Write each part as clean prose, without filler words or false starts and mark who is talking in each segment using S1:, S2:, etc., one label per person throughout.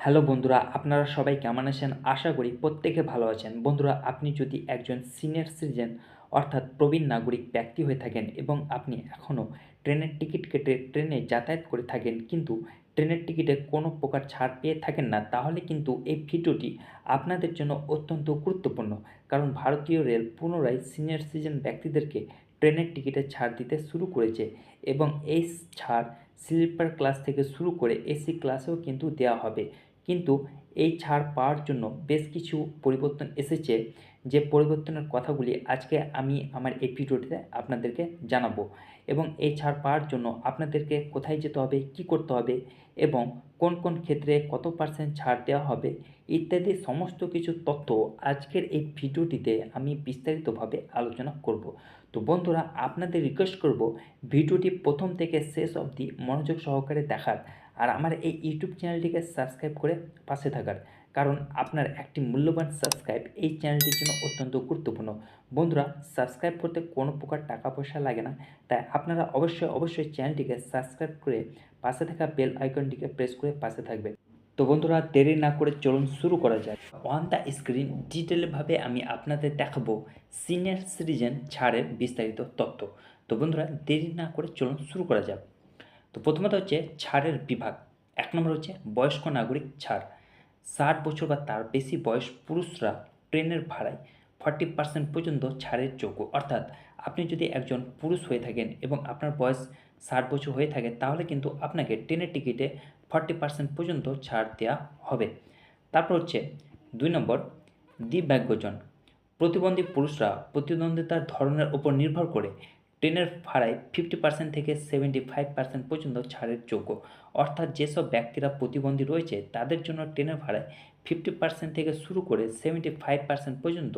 S1: Hello বন্ধুরা, আপনারা সবাই কেমন আছেন? আশা করি প্রত্যেকে ভালো আছেন। বন্ধুরা, আপনি যদি একজন সিনিয়র সিটিজেন অর্থাৎ প্রবীণ নাগরিক ব্যক্তি হয়ে থাকেন এবং আপনি এখনও ট্রেনের টিকিট কেটে ট্রেনে যাতায়াত করে থাকেন, কিন্তু ট্রেনের টিকিটে কোনো প্রকার ছাড় পেয়ে থাকেন না, তাহলে কিন্তু এই ভিডিওটি আপনাদের জন্য অত্যন্ত গুরুত্বপূর্ণ। কারণ ভারতীয় রেল পুনরায় সিনিয়র সিটিজেন ব্যক্তিদেরকে ট্রেনের টিকিটে ছাড় দিতে শুরু করেছে এবং এই ছাড় স্লিপার ক্লাস থেকে শুরু করে এসি ক্লাসেও কিন্তু দেওয়া হবে। কিন্তু এই ছাড় পাওয়ার জন্য বেশ কিছু পরিবর্তন এসেছে, যে পরিবর্তনের কথাগুলি আজকে আমি আমার এই ভিডিওটিতে আপনাদেরকে জানাবো। এবং এই ছাড় পাওয়ার জন্য আপনাদেরকে কোথায় যেতে হবে, কী করতে হবে এবং কোন কোন ক্ষেত্রে কত % ছাড় দেওয়া হবে ইত্যাদি সমস্ত কিছু তথ্য আজকের এই ভিডিওটিতে আমি বিস্তারিতভাবে আলোচনা করব। তো বন্ধুরা, আপনাদের রিকোয়েস্ট করব ভিডিওটি প্রথম থেকে শেষ অবধি মনোযোগ সহকারে দেখার, আর আমার এই ইউটিউব চ্যানেলটিকে সাবস্ক্রাইব করে পাশে থাকার। কারণ আপনার একটি মূল্যবান সাবস্ক্রাইব এই চ্যানেলটির জন্য অত্যন্ত গুরুত্বপূর্ণ। বন্ধুরা, সাবস্ক্রাইব করতে কোনো প্রকার টাকা পয়সা লাগে না, তাই আপনারা অবশ্যই চ্যানেলটিকে সাবস্ক্রাইব করে পাশে থাকা বেল আইকনটিকে প্রেস করে পাশে থাকবেন। তো বন্ধুরা, দেরি না করে চলুন শুরু করা যায়। অন দ্য স্ক্রিন ডিটেলভাবে আমি আপনাদের দেখাবো সিনিয়র সিটিজেন ছাড়ের বিস্তারিত তথ্য। তো বন্ধুরা, দেরি না করে চলুন শুরু করা যাক। তো প্রথমত হচ্ছে ছাড়ের বিভাগ। ১ নম্বর হচ্ছে বয়স্ক নাগরিক ছাড়। ৬০ বছর বা তার বেশি বয়স পুরুষরা ট্রেনের ভাড়ায় 40% পর্যন্ত ছাড়ের যোগ্য। অর্থাৎ আপনি যদি একজন পুরুষ হয়ে থাকেন এবং আপনার বয়স ৬০ বছর হয়ে থাকে, তাহলে কিন্তু আপনাকে ট্রেনের টিকিটে 40% পর্যন্ত ছাড় দেওয়া হবে। তারপর হচ্ছে ২ নম্বর দিব্যাঙ্গজন। প্রতিবন্ধী পুরুষরা প্রতিদ্বন্দ্বিতার ধরনের উপর নির্ভর করে ট্রেনের ভাড়ায় 50% থেকে 75% পর্যন্ত ছাড়ের যোগ্য। অর্থাৎ যেসব ব্যক্তিরা প্রতিবন্ধী রয়েছে তাদের জন্য ট্রেনের ভাড়ায় 50% থেকে শুরু করে 75% পর্যন্ত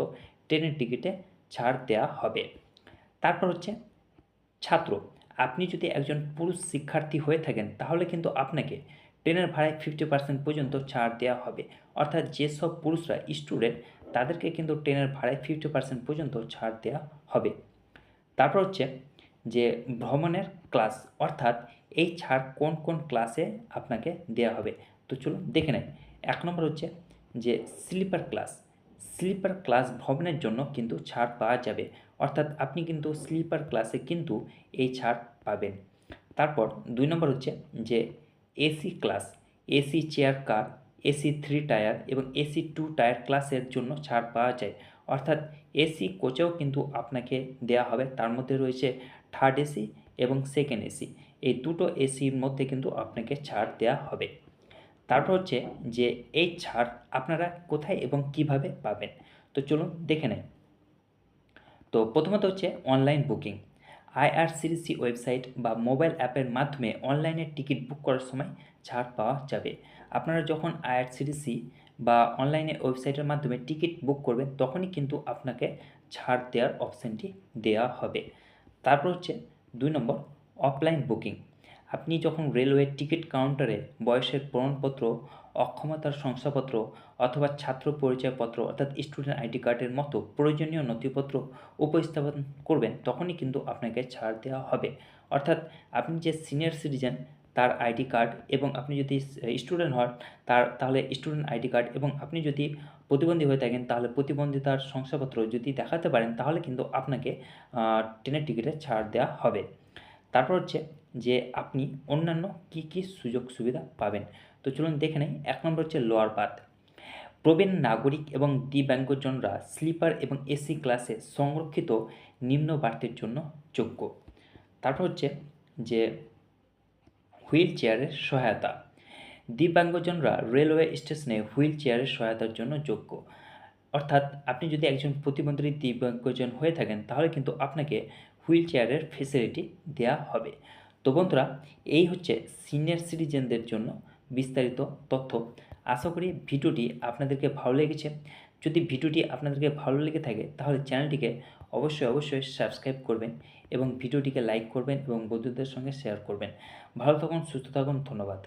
S1: ট্রেনের টিকিটে ছাড় দেওয়া হবে। তারপর হচ্ছে ছাত্র। আপনি যদি একজন পুরুষ শিক্ষার্থী হয়ে থাকেন, তাহলে কিন্তু আপনাকে ট্রেনের ভাড়ায় 50% পর্যন্ত ছাড় দেওয়া হবে। অর্থাৎ যেসব পুরুষরা স্টুডেন্ট, তাদেরকে কিন্তু ট্রেনের ভাড়ায় 50% পর্যন্ত ছাড় দেওয়া হবে। তারপর হচ্ছে যে ভ্রমণের ক্লাস, অর্থাৎ এই ছাড় কোন কোন ক্লাসে আপনাকে দেওয়া হবে। তো চলুন দেখে নেই। ১ নম্বর হচ্ছে যে স্লিপার ক্লাস। স্লিপার ক্লাস ভ্রমণের জন্য কিন্তু ছাড় পাওয়া যাবে। অর্থাৎ আপনি কিন্তু স্লিপার ক্লাসে কিন্তু এই ছাড় পাবেন। তারপর ২ নম্বর হচ্ছে যে AC class. AC chair car, AC 3 tyre এবং এসি 2 টায়ার ক্লাসের জন্য ছাড় পাওয়া যায়। অর্থাৎ এসি কোচেও কিন্তু আপনাকে দেওয়া হবে। তার মধ্যে রয়েছে থার্ড এসি এবং সেকেন্ড এসি। এই দুটো এসির মধ্যে কিন্তু আপনাকে ছাড় দেওয়া হবে। তারপর হচ্ছে যে এই ছাড় আপনারা কোথায় এবং কিভাবে পাবেন। তো চলুন দেখে নেই। তো প্রথমত হচ্ছে অনলাইন বুকিং। আইআরসিটিসি ওয়েবসাইট বা মোবাইল অ্যাপের মাধ্যমে অনলাইনে টিকিট বুক করার সময় ছাড় পাওয়া যাবে। আপনারা যখন আইআরসিটিসি বা অনলাইনে ওয়েবসাইটের মাধ্যমে টিকিট বুক করবেন, তখনই কিন্তু আপনাকে ছাড় দেওয়ার অপশানটি দেওয়া হবে। তারপর হচ্ছে ২ নম্বর অফলাইন বুকিং। আপনি যখন রেলওয়ে টিকিট কাউন্টারে বয়সের প্রমাণপত্র, অক্ষমতার শংসাপত্র অথবা ছাত্র পরিচয়পত্র অর্থাৎ স্টুডেন্ট আইডি কার্ডের মতো প্রয়োজনীয় নথিপত্র উপস্থাপন করবেন, তখনই কিন্তু আপনাকে ছাড় দেওয়া হবে। অর্থাৎ আপনি যে সিনিয়র সিটিজেন, তার আইডি কার্ড, এবং আপনি যদি স্টুডেন্ট হন তাহলে স্টুডেন্ট আইডি কার্ড, এবং আপনি যদি প্রতিবন্ধী হয়ে থাকেন তাহলে প্রতিবন্ধিতার শংসাপত্র যদি দেখাতে পারেন, তাহলে কিন্তু আপনাকে ট্রেনের টিকিটে ছাড় দেওয়া হবে। তারপর হচ্ছে যে আপনি অন্যান্য কী সুযোগ সুবিধা পাবেন। তো চলুন দেখে নেই। ১ নম্বর হচ্ছে লোয়ার বার্থ। প্রবীণ নাগরিক এবং দিব্যাঙ্গজনরা স্লিপার এবং এসি ক্লাসে সংরক্ষিত নিম্ন বার্থের জন্য যোগ্য। তারপর হচ্ছে যে হুইল চেয়ারের সহায়তা। দিব্যাঙ্গজনরা রেলওয়ে স্টেশনে হুইল চেয়ারের সহায়তার জন্য যোগ্য। অর্থাৎ আপনি যদি একজন প্রতিবন্ধী দিব্যাঙ্গজন হয়ে থাকেন, তাহলে কিন্তু আপনাকে হুইল চেয়ারের ফেসিলিটি দেওয়া হবে। তো বন্ধুরা, এই হচ্ছে সিনিয়র সিটিজেনদের জন্য বিস্তারিত তথ্য। আশা করি ভিডিওটি আপনাদেরকে ভালো লেগেছে। যদি ভিডিওটি আপনাদেরকে ভালো লেগে থাকে, তাহলে চ্যানেলটিকে অবশ্যই সাবস্ক্রাইব করবেন এবং ভিডিওটিকে লাইক করবেন এবং বন্ধুদের সঙ্গে শেয়ার করবেন। ভালো থাকুন, সুস্থ থাকুন, ধন্যবাদ।